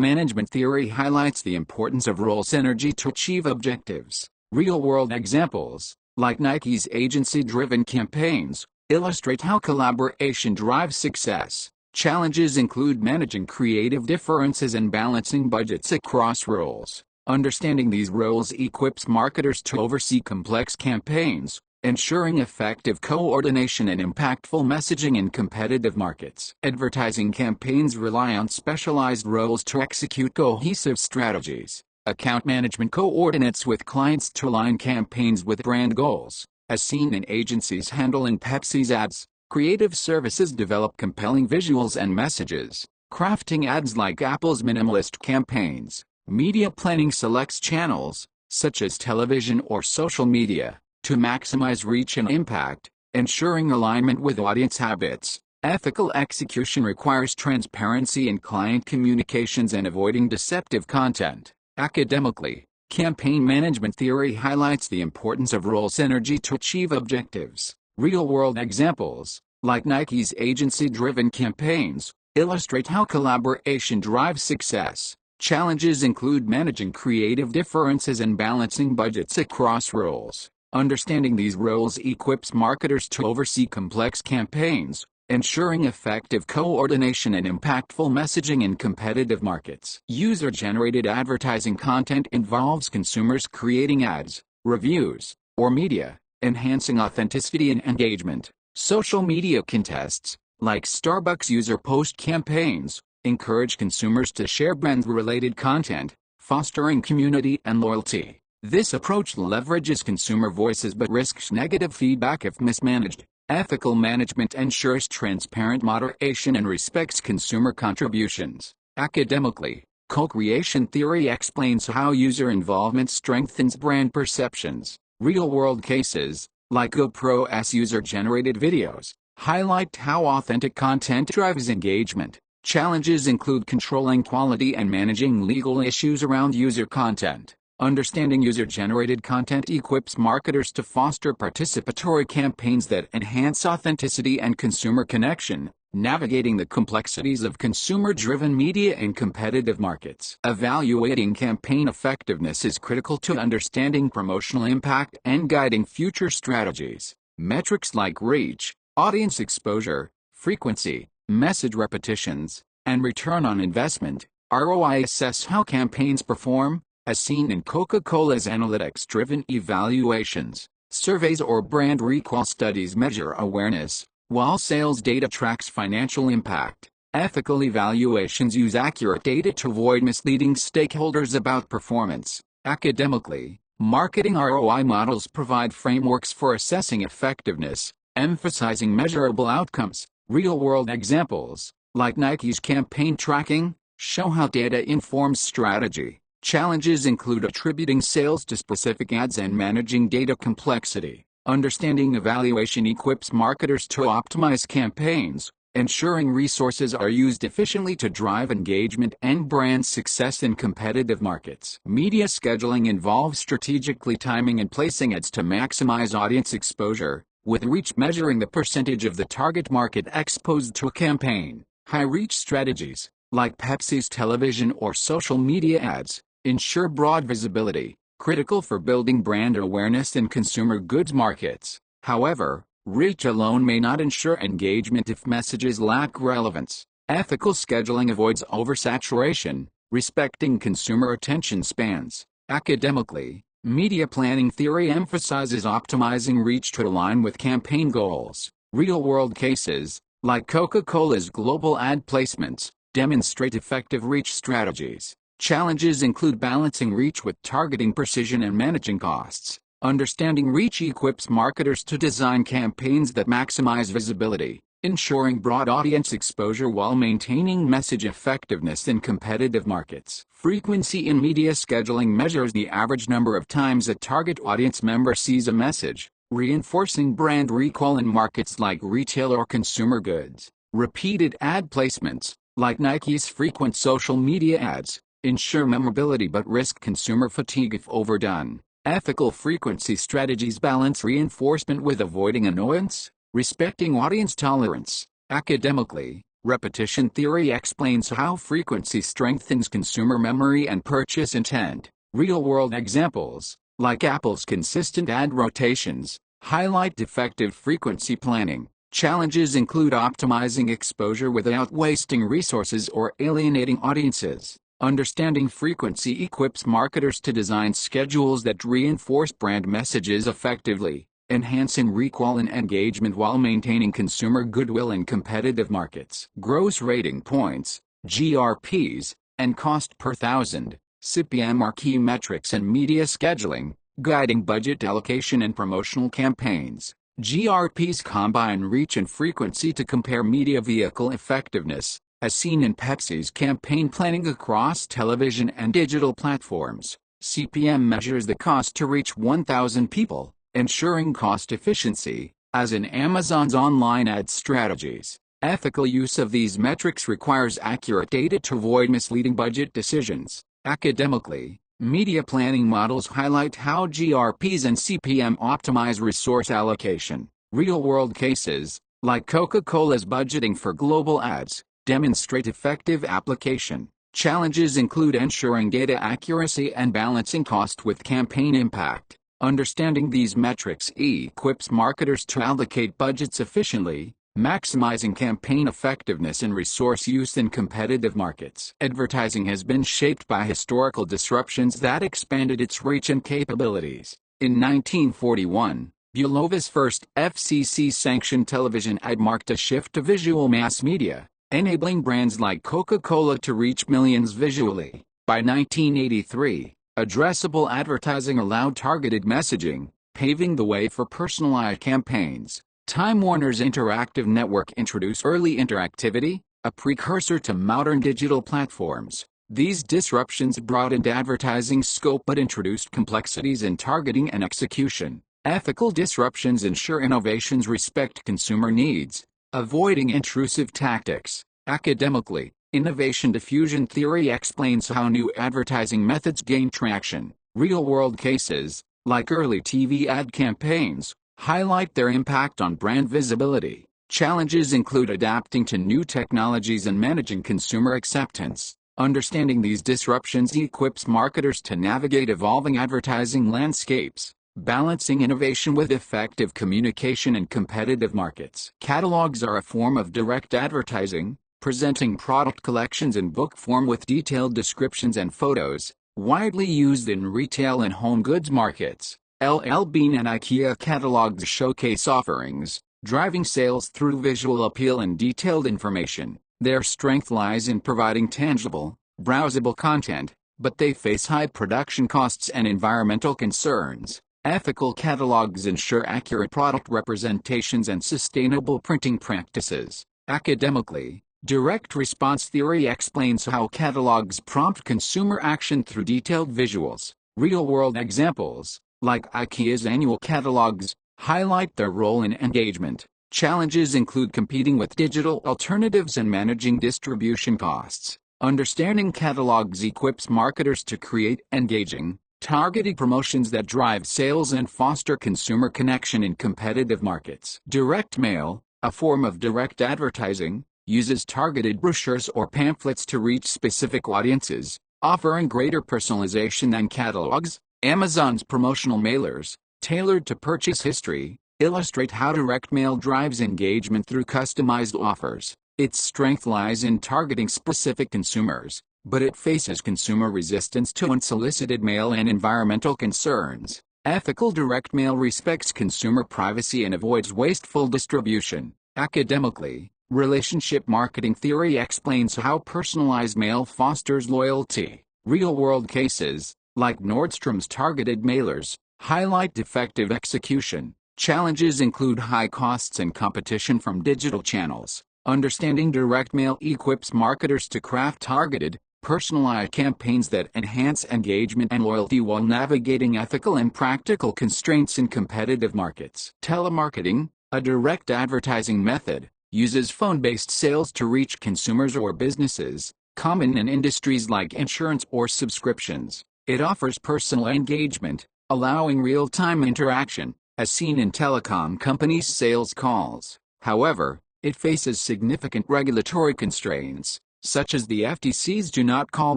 management theory highlights the importance of role synergy to achieve objectives. Real-world examples, like Nike's agency-driven campaigns, illustrate how collaboration drives success. Challenges include managing creative differences and balancing budgets across roles. Understanding these roles equips marketers to oversee complex campaigns, ensuring effective coordination and impactful messaging in competitive markets. Advertising campaigns rely on specialized roles to execute cohesive strategies. Account management coordinates with clients to align campaigns with brand goals, as seen in agencies handling Pepsi's ads. Creative services develop compelling visuals and messages, crafting ads like Apple's minimalist campaigns. Media planning selects channels, such as television or social media, to maximize reach and impact, ensuring alignment with audience habits. Ethical execution requires transparency in client communications and avoiding deceptive content. Academically, campaign management theory highlights the importance of role synergy to achieve objectives. Real-world examples, like Nike's agency-driven campaigns, illustrate how collaboration drives success. Challenges include managing creative differences and balancing budgets across roles. Understanding these roles equips marketers to oversee complex campaigns, ensuring effective coordination and impactful messaging in competitive markets. User-generated advertising content involves consumers creating ads, reviews, or media, enhancing authenticity and engagement. Social media contests, like Starbucks user post campaigns, encourage consumers to share brand-related content, fostering community and loyalty. This approach leverages consumer voices but risks negative feedback if mismanaged. Ethical management ensures transparent moderation and respects consumer contributions. Academically, Co-creation theory explains how user involvement strengthens brand perceptions. Real-world cases, like GoPro's user-generated videos, highlight how authentic content drives engagement. Challenges include controlling quality and managing legal issues around user content. Understanding user-generated content equips marketers to foster participatory campaigns that enhance authenticity and consumer connection. Navigating the complexities of consumer-driven media in competitive markets. Evaluating campaign effectiveness is critical to understanding promotional impact and guiding future strategies. Metrics like reach, audience exposure, frequency, message repetitions, and return on investment (ROI) assess how campaigns perform, as seen in Coca-Cola's analytics-driven evaluations. Surveys or brand recall studies measure awareness, while sales data tracks financial impact. Ethical evaluations use accurate data to avoid misleading stakeholders about performance. Academically, marketing ROI models provide frameworks for assessing effectiveness, emphasizing measurable outcomes. Real-world examples, like Nike's campaign tracking, show how data informs strategy. Challenges include attributing sales to specific ads and managing data complexity. Understanding evaluation equips marketers to optimize campaigns, ensuring resources are used efficiently to drive engagement and brand success in competitive markets. Media scheduling involves strategically timing and placing ads to maximize audience exposure, with reach measuring the percentage of the target market exposed to a campaign. High-reach strategies, like Pepsi's television or social media ads, ensure broad visibility, critical for building brand awareness in consumer goods markets. However, reach alone may not ensure engagement if messages lack relevance. Ethical scheduling avoids oversaturation, respecting consumer attention spans. Academically, media planning theory emphasizes optimizing reach to align with campaign goals. Real-world cases, like Coca-Cola's global ad placements, demonstrate effective reach strategies. Challenges include balancing reach with targeting precision and managing costs. Understanding reach equips marketers to design campaigns that maximize visibility, ensuring broad audience exposure while maintaining message effectiveness in competitive markets. Frequency in media scheduling measures the average number of times a target audience member sees a message, reinforcing brand recall in markets like retail or consumer goods. Repeated ad placements, like Nike's frequent social media ads, ensure memorability but risk consumer fatigue if overdone. Ethical frequency strategies balance reinforcement with avoiding annoyance, respecting audience tolerance. Academically, repetition theory explains how frequency strengthens consumer memory and purchase intent. Real-world examples, like Apple's consistent ad rotations, highlight effective frequency planning. Challenges include optimizing exposure without wasting resources or alienating audiences. Understanding frequency equips marketers to design schedules that reinforce brand messages effectively, enhancing recall and engagement while maintaining consumer goodwill in competitive markets. Gross rating points, GRPs, and cost per thousand, CPM are key metrics in media scheduling, guiding budget allocation and promotional campaigns. GRPs combine reach and frequency to compare media vehicle effectiveness, as seen in Pepsi's campaign planning across television and digital platforms. CPM measures the cost to reach 1,000 people, ensuring cost efficiency, as in Amazon's online ad strategies. Ethical use of these metrics requires accurate data to avoid misleading budget decisions. Academically, media planning models highlight how GRPs and CPM optimize resource allocation. Real-world cases, like Coca-Cola's budgeting for global ads, demonstrate effective application. Challenges include ensuring data accuracy and balancing cost with campaign impact. Understanding these metrics equips marketers to allocate budgets efficiently, maximizing campaign effectiveness and resource use in competitive markets. Advertising has been shaped by historical disruptions that expanded its reach and capabilities. In 1941, Bulova's first FCC-sanctioned television ad marked a shift to visual mass media, enabling brands like Coca-Cola to reach millions visually. By 1983, addressable advertising allowed targeted messaging, paving the way for personalized campaigns. Time Warner's interactive network introduced early interactivity, a precursor to modern digital platforms. These disruptions broadened advertising scope but introduced complexities in targeting and execution. Ethical disruptions ensure innovations respect consumer needs, avoiding intrusive tactics. Academically, innovation diffusion theory explains how new advertising methods gain traction. Real-world cases, like early TV ad campaigns, highlight their impact on brand visibility. Challenges include adapting to new technologies and managing consumer acceptance. Understanding these disruptions equips marketers to navigate evolving advertising landscapes, balancing innovation with effective communication in competitive markets. Catalogs are a form of direct advertising, presenting product collections in book form with detailed descriptions and photos, widely used in retail and home goods markets. LL Bean and IKEA catalogs showcase offerings, driving sales through visual appeal and detailed information. Their strength lies in providing tangible, browsable content, but they face high production costs and environmental concerns. Ethical catalogs ensure accurate product representations and sustainable printing practices. Academically, direct response theory explains how catalogs prompt consumer action through detailed visuals. Real-world examples, like IKEA's annual catalogs, highlight their role in engagement. Challenges include competing with digital alternatives and managing distribution costs. Understanding catalogs equips marketers to create engaging, targeted promotions that drive sales and foster consumer connection in competitive markets. Direct mail, a form of direct advertising, uses targeted brochures or pamphlets to reach specific audiences, offering greater personalization than catalogs. Amazon's promotional mailers, tailored to purchase history, illustrate how direct mail drives engagement through customized offers. Its strength lies in targeting specific consumers, but it faces consumer resistance to unsolicited mail and environmental concerns. Ethical direct mail respects consumer privacy and avoids wasteful distribution. Academically, relationship marketing theory explains how personalized mail fosters loyalty. Real-world cases, like Nordstrom's targeted mailers, highlight effective execution. Challenges include high costs and competition from digital channels. Understanding direct mail equips marketers to craft targeted, personalized campaigns that enhance engagement and loyalty while navigating ethical and practical constraints in competitive markets. Telemarketing, a direct advertising method, uses phone-based sales to reach consumers or businesses, common in industries like insurance or subscriptions. It offers personal engagement, allowing real-time interaction, as seen in telecom companies' sales calls. However, it faces significant regulatory constraints, such as the FTC's Do Not Call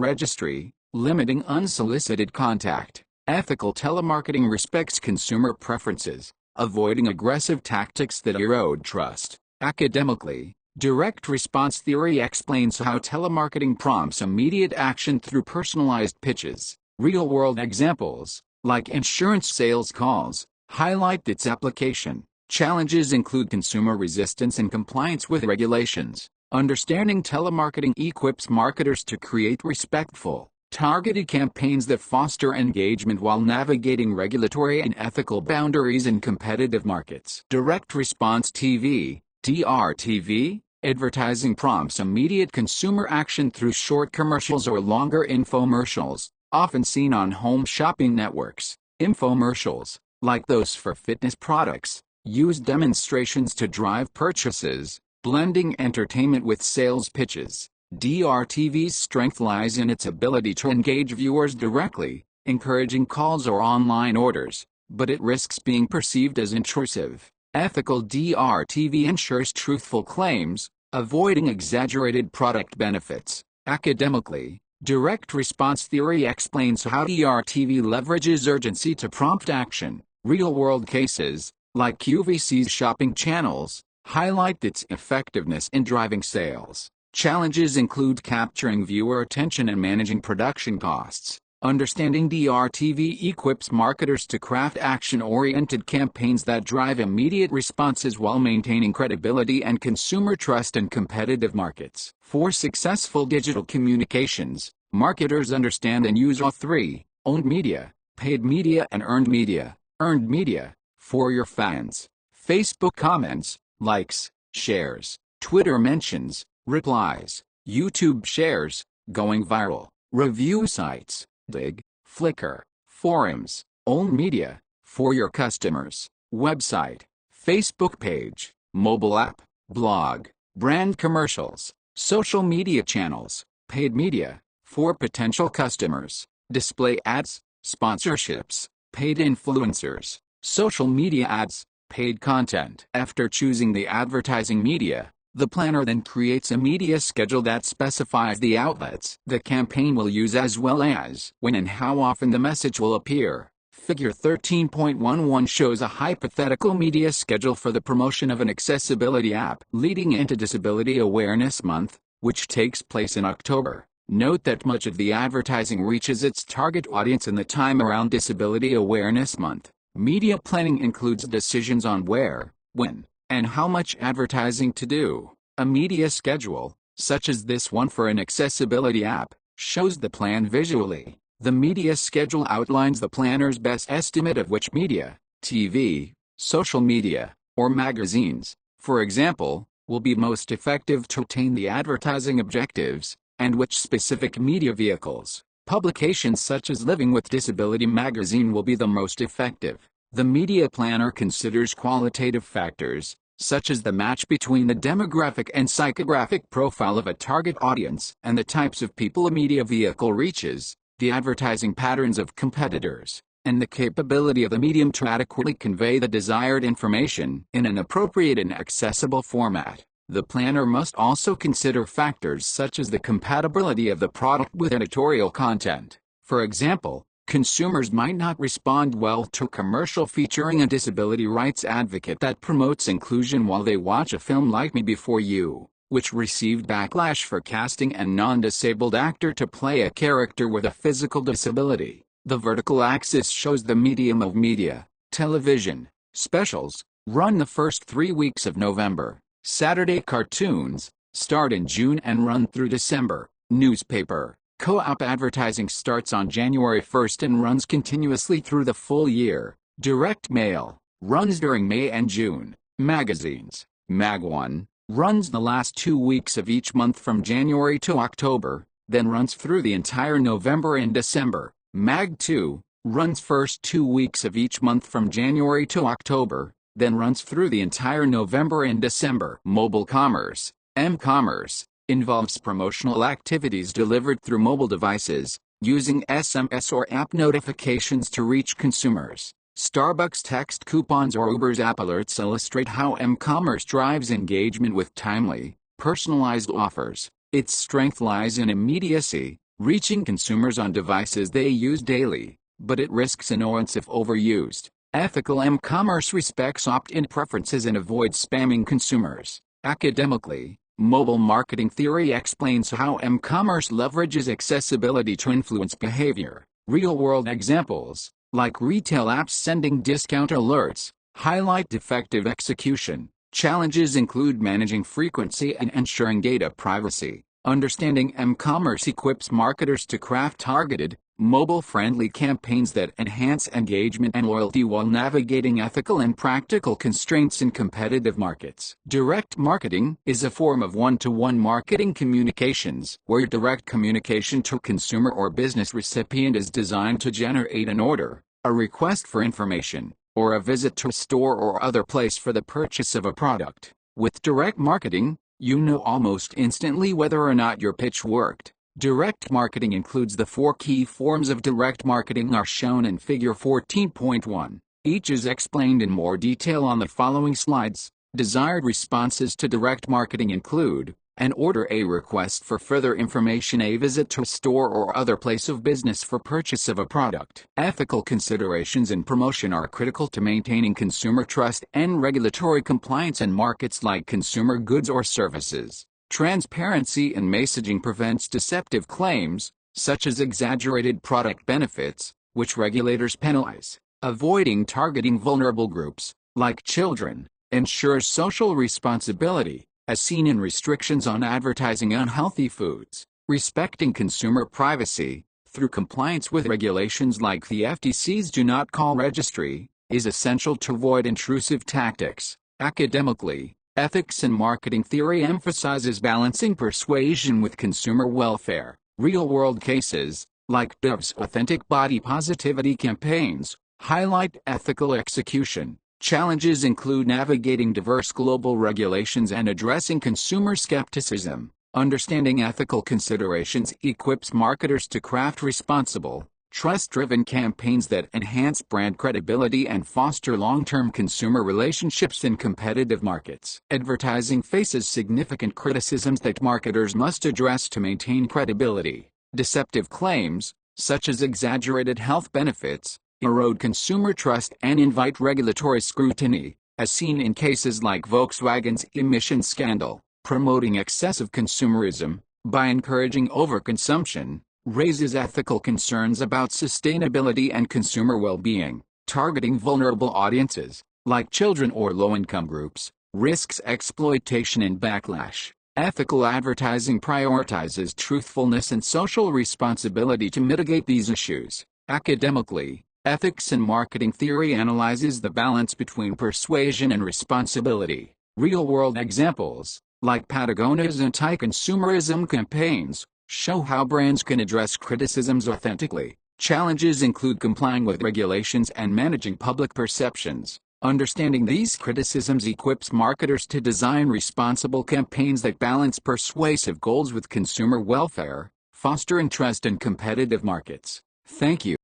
registry, limiting unsolicited contact. Ethical telemarketing respects consumer preferences, avoiding aggressive tactics that erode trust. Academically, direct response theory explains how telemarketing prompts immediate action through personalized pitches. Real-world examples, like insurance sales calls, highlight its application. Challenges include consumer resistance and compliance with regulations. Understanding telemarketing equips marketers to create respectful, targeted campaigns that foster engagement while navigating regulatory and ethical boundaries in competitive markets. Direct response TV, DRTV, advertising prompts immediate consumer action through short commercials or longer infomercials, often seen on home shopping networks. Infomercials, like those for fitness products, use demonstrations to drive purchases, blending entertainment with sales pitches. DRTV's strength lies in its ability to engage viewers directly, encouraging calls or online orders, but it risks being perceived as intrusive. Ethical DRTV ensures truthful claims, avoiding exaggerated product benefits. Academically, direct response theory explains how DRTV leverages urgency to prompt action. Real-world cases, like QVC's shopping channels, highlight its effectiveness in driving sales. Challenges include capturing viewer attention and managing production costs. Understanding DRTV equips marketers to craft action-oriented campaigns that drive immediate responses while maintaining credibility and consumer trust in competitive markets. For successful digital communications, marketers understand and use all three: owned media, paid media, and earned media. Earned media, for your fans: Facebook comments, likes, shares, Twitter mentions, replies, YouTube shares, going viral. review sites, Dig, Flickr, forums, owned media, for your customers, website, Facebook page, mobile app, blog, brand commercials, social media channels, paid media, for potential customers, display ads, sponsorships, paid influencers, social media ads, paid content. After choosing the advertising media, the planner then creates a media schedule that specifies the outlets the campaign will use as well as when and how often the message will appear. Figure 13.11 shows a hypothetical media schedule for the promotion of an accessibility app leading into Disability Awareness Month, which takes place in October. Note that much of the advertising reaches its target audience in the time around Disability Awareness Month. Media planning includes decisions on where, when, and how much advertising to do. A media schedule, such as this one for an accessibility app, shows the plan visually. The media schedule outlines the planner's best estimate of which media, TV, social media, or magazines, for example, will be most effective to attain the advertising objectives, and which specific media vehicles, publications such as Living with Disability magazine will be the most effective. The media planner considers qualitative factors, such as the match between the demographic and psychographic profile of a target audience and the types of people a media vehicle reaches, the advertising patterns of competitors, and the capability of the medium to adequately convey the desired information in an appropriate and accessible format. The planner must also consider factors such as the compatibility of the product with editorial content. For example, consumers might not respond well to a commercial featuring a disability rights advocate that promotes inclusion while they watch a film like Me Before You, which received backlash for casting a non-disabled actor to play a character with a physical disability. The vertical axis shows the medium of media. Television specials run the first 3 weeks of November. Saturday cartoons start in June and run through December. Newspaper co-op advertising starts on January 1st and runs continuously through the full year. Direct mail runs during May and June. Magazines, Mag1, runs the last 2 weeks of each month from January to October, then runs through the entire November and December. Mag2 runs first 2 weeks of each month from January to October, then runs through the entire November and December. Mobile commerce, m-commerce, involves promotional activities delivered through mobile devices, using SMS or app notifications to reach consumers. Starbucks text coupons or Uber's app alerts illustrate how m-commerce drives engagement with timely, personalized offers. Its strength lies in immediacy, reaching consumers on devices they use daily, but it risks annoyance if overused. Ethical m-commerce respects opt-in preferences and avoids spamming consumers. Academically, mobile marketing theory explains how m-commerce leverages accessibility to influence behavior. Real-world examples, like retail apps sending discount alerts, highlight defective execution. Challenges include managing frequency and ensuring data privacy. Understanding m-commerce equips marketers to craft targeted, mobile-friendly campaigns that enhance engagement and loyalty while navigating ethical and practical constraints in competitive markets. Direct marketing is a form of one-to-one marketing communications, where direct communication to consumer or business recipient is designed to generate an order, a request for information, or a visit to a store or other place for the purchase of a product. With direct marketing, you know almost instantly whether or not your pitch worked. Direct marketing includes the 4 key forms of direct marketing are shown in Figure 14.1. Each is explained in more detail on the following slides. Desired responses to direct marketing include an order, a request for further information, a visit to a store or other place of business for purchase of a product. Ethical considerations in promotion are critical to maintaining consumer trust and regulatory compliance in markets like consumer goods or services. Transparency in messaging prevents deceptive claims, such as exaggerated product benefits, which regulators penalize. Avoiding targeting vulnerable groups, like children, ensures social responsibility, as seen in restrictions on advertising unhealthy foods. Respecting consumer privacy, through compliance with regulations like the FTC's Do Not Call registry, is essential to avoid intrusive tactics. Academically, ethics in marketing theory emphasizes balancing persuasion with consumer welfare. Real-world cases, like Dove's authentic body positivity campaigns, highlight ethical execution. Challenges include navigating diverse global regulations and addressing consumer skepticism. Understanding ethical considerations equips marketers to craft responsible, trust-driven campaigns that enhance brand credibility and foster long-term consumer relationships in competitive markets. Advertising faces significant criticisms that marketers must address to maintain credibility. Deceptive claims, such as exaggerated health benefits, erode consumer trust and invite regulatory scrutiny, as seen in cases like Volkswagen's emissions scandal. Promoting excessive consumerism, by encouraging overconsumption, raises ethical concerns about sustainability and consumer well-being. Targeting vulnerable audiences, like children or low-income groups, risks exploitation and backlash. Ethical advertising prioritizes truthfulness and social responsibility to mitigate these issues. Academically, ethics in marketing theory analyzes the balance between persuasion and responsibility. Real-world examples, like Patagonia's anti-consumerism campaigns, show how brands can address criticisms authentically. Challenges include complying with regulations and managing public perceptions. Understanding these criticisms equips marketers to design responsible campaigns that balance persuasive goals with consumer welfare, fostering trust in competitive markets. Thank you.